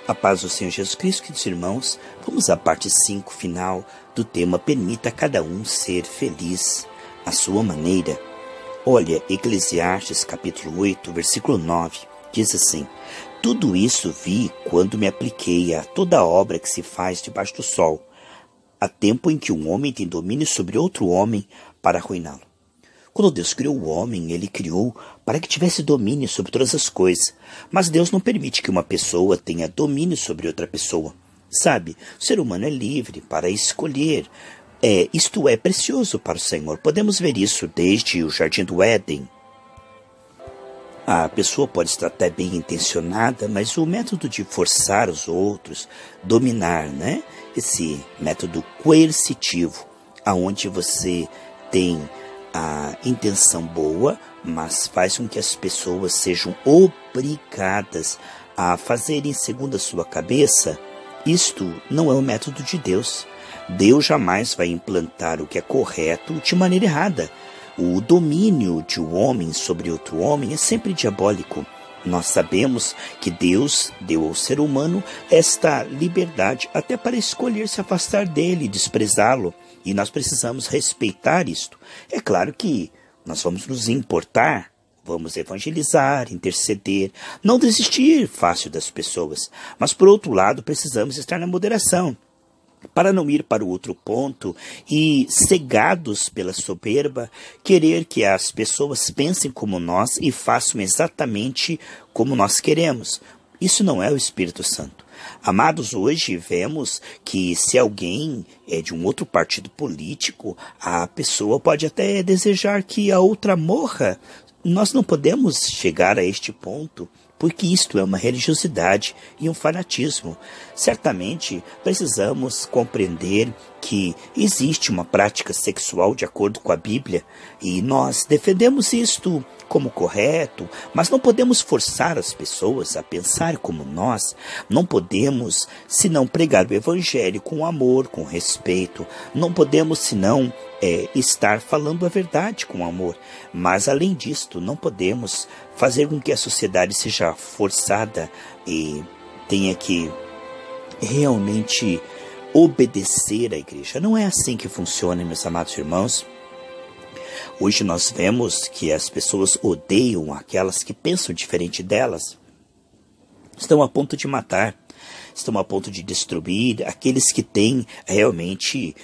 A paz do Senhor Jesus Cristo, queridos irmãos, vamos à parte 5 final do tema Permita a cada um ser feliz à sua maneira. Olha, Eclesiastes capítulo 8, versículo 9, diz assim: Tudo isso vi quando me apliquei a toda obra que se faz debaixo do sol. Há tempo em que um homem tem domínio sobre outro homem para arruiná-lo. Quando Deus criou o homem, Ele criou para que tivesse domínio sobre todas as coisas. Mas Deus não permite que uma pessoa tenha domínio sobre outra pessoa. Sabe, o ser humano é livre para escolher. Isto é precioso para o Senhor. Podemos ver isso desde o Jardim do Éden. A pessoa pode estar até bem intencionada, mas o método de forçar os outros, dominar, esse método coercitivo, aonde você tem a intenção boa, mas faz com que as pessoas sejam obrigadas a fazerem segundo a sua cabeça, isto não é o método de Deus. Deus jamais vai implantar o que é correto de maneira errada. O domínio de um homem sobre outro homem é sempre diabólico. Nós sabemos que Deus deu ao ser humano esta liberdade até para escolher se afastar dele, desprezá-lo. E nós precisamos respeitar isto. É claro que nós vamos nos importar, vamos evangelizar, interceder, não desistir fácil das pessoas. Mas, por outro lado, precisamos estar na moderação, para não ir para o outro ponto e, cegados pela soberba, querer que as pessoas pensem como nós e façam exatamente como nós queremos. Isso não é o Espírito Santo. Amados, hoje vemos que se alguém é de um outro partido político, a pessoa pode até desejar que a outra morra. Nós não podemos chegar a este ponto, porque isto é uma religiosidade e um fanatismo. Certamente precisamos compreender que existe uma prática sexual de acordo com a Bíblia e nós defendemos isto como correto, mas não podemos forçar as pessoas a pensar como nós. Não podemos, senão, pregar o Evangelho com amor, com respeito. Não podemos, senão, estar falando a verdade com amor. Mas, além disto, não podemos fazer com que a sociedade seja forçada e tenha que realmente obedecer à igreja. Não é assim que funciona, meus amados irmãos. Hoje nós vemos que as pessoas odeiam aquelas que pensam diferente delas. Estão a ponto de matar, estão a ponto de destruir aqueles que têm realmente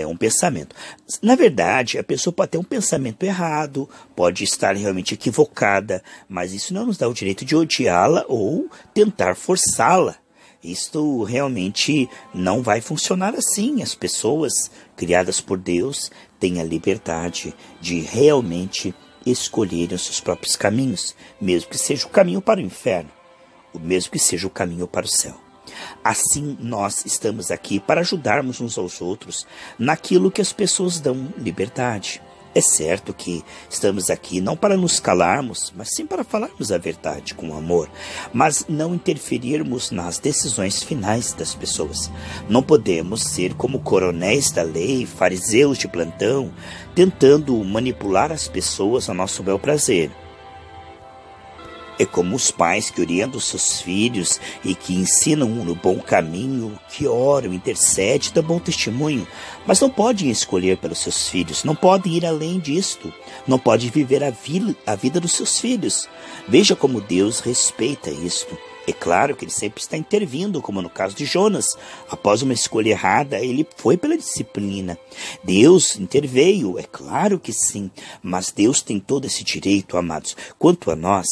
um pensamento. Na verdade, a pessoa pode ter um pensamento errado, pode estar realmente equivocada, mas isso não nos dá o direito de odiá-la ou tentar forçá-la. Isto realmente não vai funcionar assim. As pessoas criadas por Deus têm a liberdade de realmente escolherem os seus próprios caminhos, mesmo que seja o caminho para o inferno, ou mesmo que seja o caminho para o céu. Assim, nós estamos aqui para ajudarmos uns aos outros naquilo que as pessoas dão liberdade. É certo que estamos aqui não para nos calarmos, mas sim para falarmos a verdade com amor, mas não interferirmos nas decisões finais das pessoas. Não podemos ser como coronéis da lei, fariseus de plantão, tentando manipular as pessoas a nosso bel prazer. É como os pais que orientam seus filhos e que ensinam no bom caminho, que oram, intercedem, dão bom testemunho, mas não podem escolher pelos seus filhos, não podem ir além disto, não podem viver a vida dos seus filhos. Veja como Deus respeita isto. É claro que Ele sempre está intervindo, como no caso de Jonas. Após uma escolha errada, ele foi pela disciplina. Deus interveio, é claro que sim, mas Deus tem todo esse direito, amados. Quanto a nós,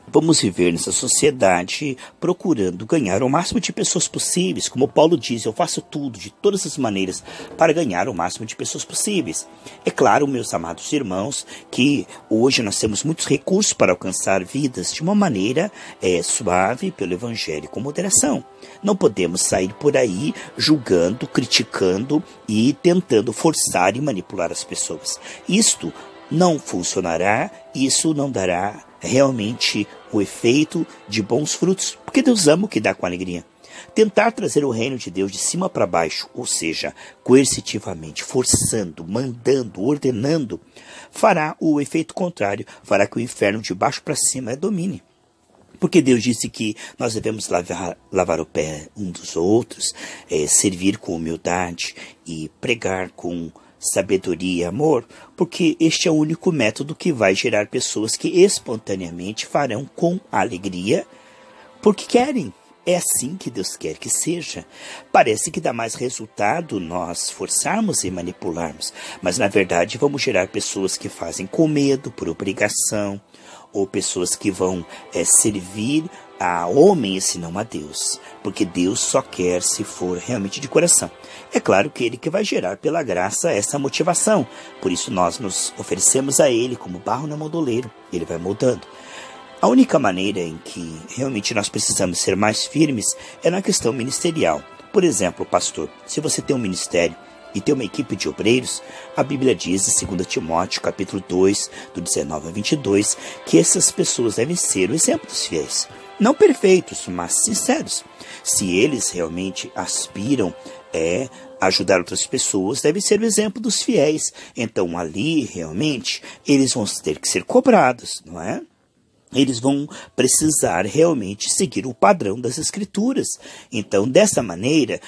vamos viver nessa sociedade procurando ganhar o máximo de pessoas possíveis. Como Paulo diz, eu faço tudo, de todas as maneiras, para ganhar o máximo de pessoas possíveis. É claro, meus amados irmãos, que hoje nós temos muitos recursos para alcançar vidas de uma maneira suave pelo Evangelho, com moderação. Não podemos sair por aí julgando, criticando e tentando forçar e manipular as pessoas. Isto não funcionará, isso não dará realmente o efeito de bons frutos, porque Deus ama o que dá com alegria. Tentar trazer o reino de Deus de cima para baixo, ou seja, coercitivamente, forçando, mandando, ordenando, fará o efeito contrário, fará que o inferno de baixo para cima domine. Porque Deus disse que nós devemos lavar o pé um dos outros, servir com humildade e pregar com sabedoria e amor, porque este é o único método que vai gerar pessoas que espontaneamente farão com alegria, porque querem. É assim que Deus quer que seja. Parece que dá mais resultado nós forçarmos e manipularmos, mas na verdade vamos gerar pessoas que fazem com medo, por obrigação, ou pessoas que vão servir a homens e não a Deus, porque Deus só quer se for realmente de coração. É claro que Ele que vai gerar pela graça essa motivação, por isso nós nos oferecemos a Ele como barro na mão do oleiro, Ele vai moldando. A única maneira em que realmente nós precisamos ser mais firmes é na questão ministerial. Por exemplo, pastor, se você tem um ministério e tem uma equipe de obreiros, a Bíblia diz em 2 Timóteo, capítulo 2, do 19 a 22, que essas pessoas devem ser o exemplo dos fiéis. Não perfeitos, mas sinceros. Se eles realmente aspiram ajudar outras pessoas, deve ser o exemplo dos fiéis. Então ali, realmente, eles vão ter que ser cobrados, não é? Eles vão precisar realmente seguir o padrão das Escrituras. Então, dessa maneira,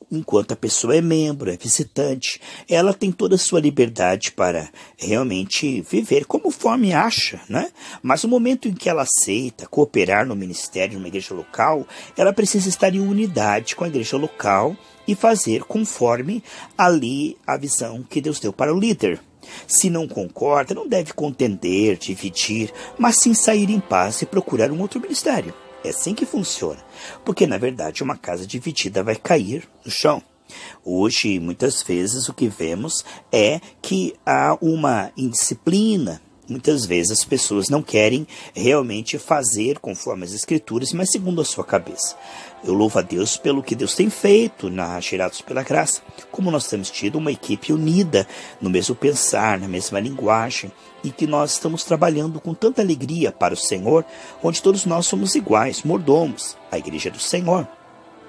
enquanto a pessoa é membro, é visitante, ela tem toda a sua liberdade para realmente viver conforme acha, né? Mas no momento em que ela aceita cooperar no ministério, numa igreja local, ela precisa estar em unidade com a igreja local e fazer conforme ali a visão que Deus deu para o líder. Se não concorda, não deve contender, dividir, mas sim sair em paz e procurar um outro ministério. É assim que funciona, porque na verdade uma casa dividida vai cair no chão. Hoje, muitas vezes, o que vemos é que há uma indisciplina. Muitas vezes as pessoas não querem realmente fazer conforme as Escrituras, mas segundo a sua cabeça. Eu louvo a Deus pelo que Deus tem feito na Gerados pela Graça, como nós temos tido uma equipe unida no mesmo pensar, na mesma linguagem, e que nós estamos trabalhando com tanta alegria para o Senhor, onde todos nós somos iguais, mordomos, a igreja do Senhor.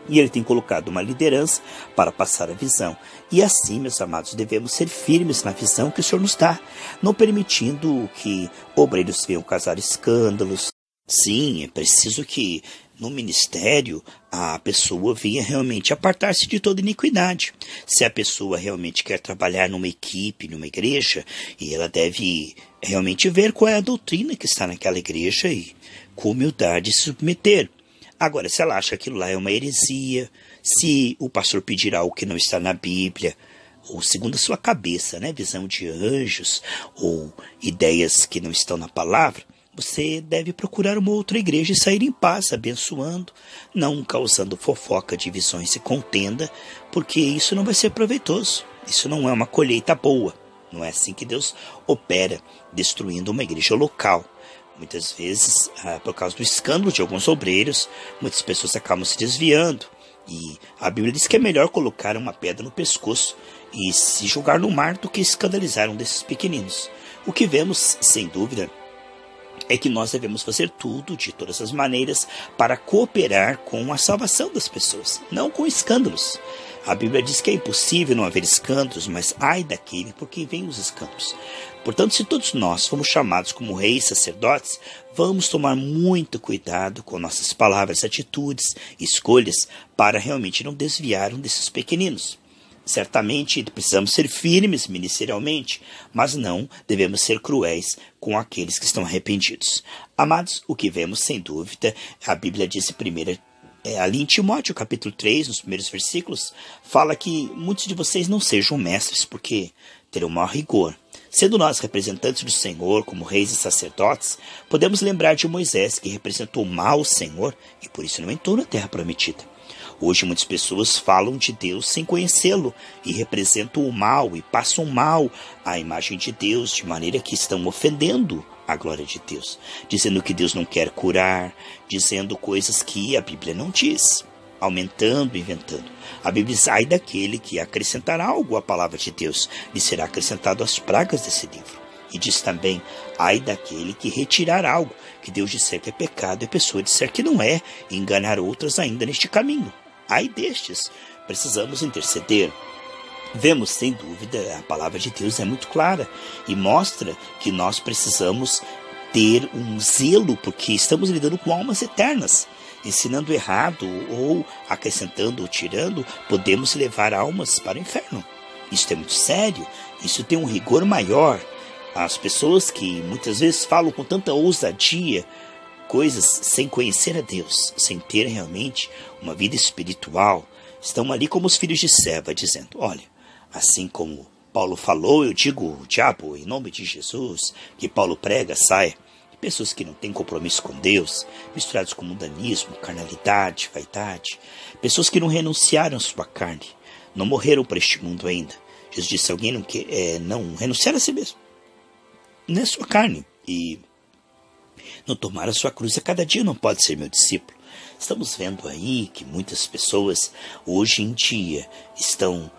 E Ele tem colocado uma liderança para passar a visão. E assim, meus amados, devemos ser firmes na visão que o Senhor nos dá, não permitindo que obreiros venham causar escândalos. Sim, é preciso que no ministério a pessoa venha realmente apartar-se de toda iniquidade. Se a pessoa realmente quer trabalhar numa equipe, numa igreja, e ela deve realmente ver qual é a doutrina que está naquela igreja e com humildade se submeter. Agora, se ela acha que aquilo lá é uma heresia, se o pastor pedir algo que não está na Bíblia, ou segundo a sua cabeça, né, visão de anjos, ou ideias que não estão na palavra, você deve procurar uma outra igreja e sair em paz, abençoando, não causando fofoca, divisões e contenda, porque isso não vai ser proveitoso. Isso não é uma colheita boa. Não é assim que Deus opera, destruindo uma igreja local. Muitas vezes, por causa do escândalo de alguns obreiros, muitas pessoas acabam se desviando. E a Bíblia diz que é melhor colocar uma pedra no pescoço e se jogar no mar do que escandalizar um desses pequeninos. O que vemos, sem dúvida, é que nós devemos fazer tudo, de todas as maneiras, para cooperar com a salvação das pessoas, não com escândalos. A Bíblia diz que é impossível não haver escândalos, mas ai daquele por quem vêm os escândalos. Portanto, se todos nós fomos chamados como reis, sacerdotes, vamos tomar muito cuidado com nossas palavras, atitudes, escolhas, para realmente não desviar um desses pequeninos. Certamente precisamos ser firmes ministerialmente, mas não devemos ser cruéis com aqueles que estão arrependidos. Amados, o que vemos sem dúvida, a Bíblia diz ali em Timóteo, capítulo 3, nos primeiros versículos, fala que muitos de vocês não sejam mestres, porque terão maior rigor. Sendo nós representantes do Senhor, como reis e sacerdotes, podemos lembrar de Moisés, que representou mal o Senhor e por isso não entrou na terra prometida. Hoje muitas pessoas falam de Deus sem conhecê-lo e representam o mal e passam mal à imagem de Deus, de maneira que estão ofendendo a glória de Deus, dizendo que Deus não quer curar, dizendo coisas que a Bíblia não diz, aumentando, inventando. A Bíblia diz, ai daquele que acrescentar algo à palavra de Deus, lhe será acrescentado as pragas desse livro. E diz também, ai daquele que retirar algo, que Deus disser que é pecado e a pessoa disser que não é, e enganar outras ainda neste caminho. Ai destes, precisamos interceder. Vemos, sem dúvida, a palavra de Deus é muito clara e mostra que nós precisamos ter um zelo, porque estamos lidando com almas eternas. Ensinando errado ou acrescentando ou tirando, podemos levar almas para o inferno. Isso é muito sério, isso tem um rigor maior. As pessoas que muitas vezes falam com tanta ousadia coisas sem conhecer a Deus, sem ter realmente uma vida espiritual, estão ali como os filhos de Seva, dizendo: olha, assim como Paulo falou, eu digo, diabo, em nome de Jesus, que Paulo prega, saia. Pessoas que não têm compromisso com Deus, misturados com mundanismo, carnalidade, vaidade. Pessoas que não renunciaram à sua carne, não morreram para este mundo ainda. Jesus disse: alguém não renunciar a si mesmo, não é sua carne, e não tomar a sua cruz a cada dia, não pode ser meu discípulo. Estamos vendo aí que muitas pessoas hoje em dia estão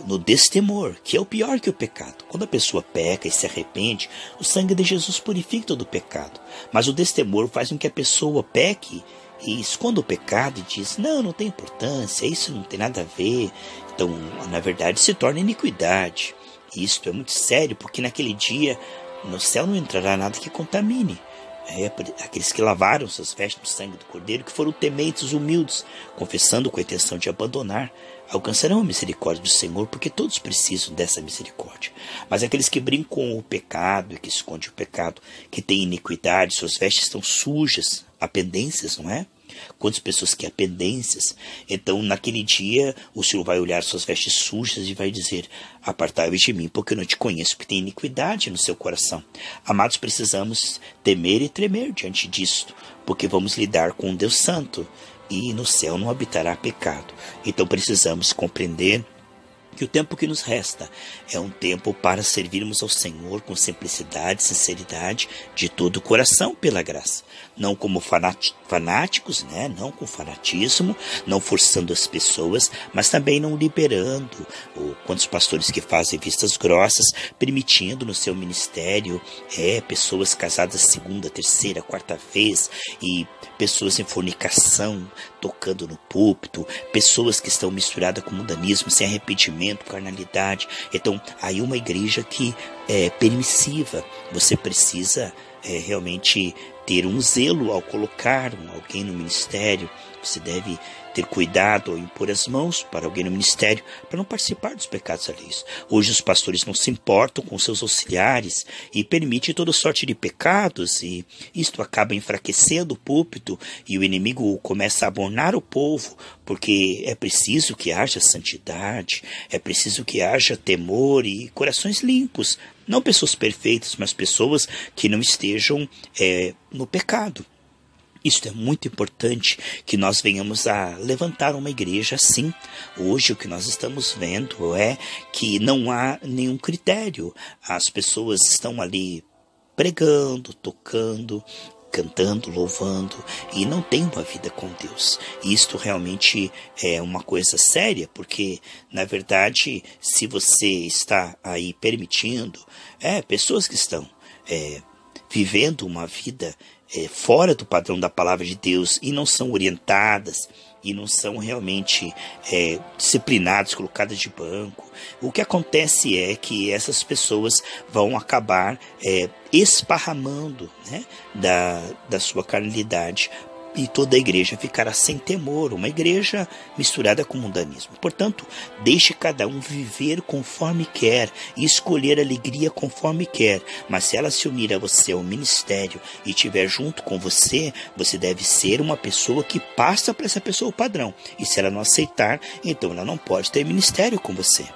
no destemor, que é o pior que o pecado. Quando a pessoa peca e se arrepende, o sangue de Jesus purifica todo o pecado. Mas o destemor faz com que a pessoa peque e esconda o pecado e diz: não tem importância, isso não tem nada a ver. Então, na verdade, se torna iniquidade. E isto é muito sério, porque naquele dia no céu não entrará nada que contamine. Aqueles que lavaram suas vestes no sangue do Cordeiro, que foram tementes, humildes, confessando com a intenção de abandonar, alcançarão a misericórdia do Senhor, porque todos precisam dessa misericórdia. Mas aqueles que brincam com o pecado e que escondem o pecado, que têm iniquidade, suas vestes estão sujas, há pendências, não é? Quantas pessoas que há pendências? Então, naquele dia, o Senhor vai olhar suas vestes sujas e vai dizer: apartai-vos de mim, porque eu não te conheço, porque tem iniquidade no seu coração. Amados, precisamos temer e tremer diante disto, porque vamos lidar com um Deus Santo, e no céu não habitará pecado. Então precisamos compreender que o tempo que nos resta é um tempo para servirmos ao Senhor com simplicidade, sinceridade, de todo o coração pela graça. Não como fanáticos, não com fanatismo, não forçando as pessoas, mas também não liberando. Quantos pastores que fazem vistas grossas, permitindo no seu ministério pessoas casadas segunda, terceira, quarta vez, e pessoas em fornicação, tocando no púlpito, pessoas que estão misturadas com mundanismo, sem arrependimento, carnalidade. Então, aí uma igreja que é permissiva. Você precisa realmente ter um zelo ao colocar alguém no ministério. Você deve ter cuidado ao impor as mãos para alguém no ministério, para não participar dos pecados alheios. Hoje os pastores não se importam com seus auxiliares e permitem toda sorte de pecados, e isto acaba enfraquecendo o púlpito, e o inimigo começa a abonar o povo, porque é preciso que haja santidade, é preciso que haja temor e corações limpos. Não pessoas perfeitas, mas pessoas que não estejam no pecado. Isto é muito importante, que nós venhamos a levantar uma igreja assim. Hoje o que nós estamos vendo é que não há nenhum critério. As pessoas estão ali pregando, tocando, cantando, louvando, e não tem uma vida com Deus. Isto realmente é uma coisa séria, porque, na verdade, se você está aí permitindo, pessoas que estão vivendo uma vida fora do padrão da palavra de Deus e não são orientadas e não são realmente disciplinadas, colocadas de banco, o que acontece é que essas pessoas vão acabar esparramando da sua carnalidade, e toda a igreja ficará sem temor, uma igreja misturada com mundanismo. Portanto, deixe cada um viver conforme quer e escolher alegria conforme quer, mas se ela se unir a você ao ministério e estiver junto com você, você deve ser uma pessoa que passa para essa pessoa o padrão, e se ela não aceitar, então ela não pode ter ministério com você.